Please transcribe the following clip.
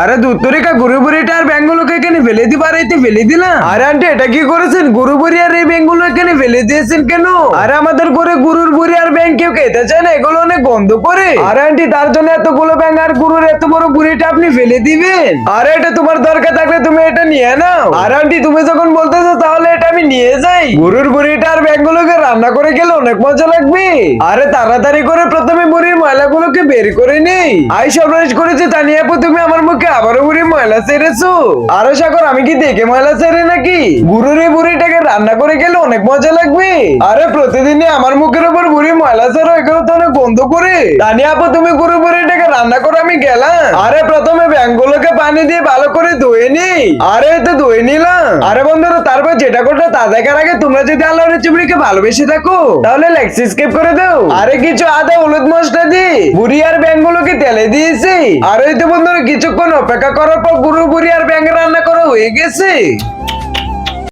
আরে দুত্তরিকা গরু বুড়িটা আর ব্যাংগুলোকে এখানে ফেলে দি বাড়াইতে ফেলে দিলাম। আরে আন্টি এটা কি করেছেন? গরু বুড়ি আর এই ব্যাংগুলো এখানে ফেলে দিয়েছেন কেন? আরে আমাদের ঘরে গরুর বুড়ি আর ব্যাংক কেউ খেতে চায় না, এগুলো অনেক গন্ধ করে। আরে আন্টি তার জন্য এতগুলো ব্যাংক আর গরুর এত বড় বুড়িটা আপনি ফেলে দিবেন? আরে এটা তোমার দরকার থাকলে তুমি এটা নিয়ে নাও। আরে আন্টি তুমি যখন বলতেছো তাহলে এটা আমি নিয়ে যাই। গরুর বুড়িটা আর ব্যাংগুলোকে রান্না করে গেলে অনেক মজা লাগবে। আরে তাড়াতাড়ি করে প্রথমে বুড়ির ময়লাগুলোকে বের করে নেই। আই সর্বনাশ করেছে তানিয়া আপু, তুমি আমার মুখে আবারও বুড়ির ময়লা ছেড়েছো। আরে সাগর আমি কি দেখে ময়লা ছেড়ে নাকি? গুরুর এই বুড়িটাকে রান্না করে গেলে অনেক মজা লাগবে। আরে প্রতিদিনই আমার মুখের উপর বুড়ি ময়লা ছেড়ো, এগুলো তো অনেক বন্ধ করে। তানিয়া আপু তুমি গুরু বুড়িটাকে রান্না করে আমি গেলাম। আরে প্রথমে ব্যাংগুলোকে পানি দিয়ে ভালো করে ধুয়ে নি। আরে তো ধুয়ে নিলাম। আরে বন্ধুরা তারপর যেটা করতে তা দেখার আগে তোমরা যদি আল্লাহর চিমড়িকে ভালোবেসে থাকো তাহলে লাইক সাবস্ক্রাইব করে দাও। আরে কিছু আদা হলুদ মশলা দি বুড়ি আর ব্যাংগুলোকে তেলে দিয়েছি। আর এই তো বন্ধুরা কিছুক্ষণ অপেক্ষা করার পর গুরু বুড়ি আর ব্যাং রান্না করা হয়ে গেছে।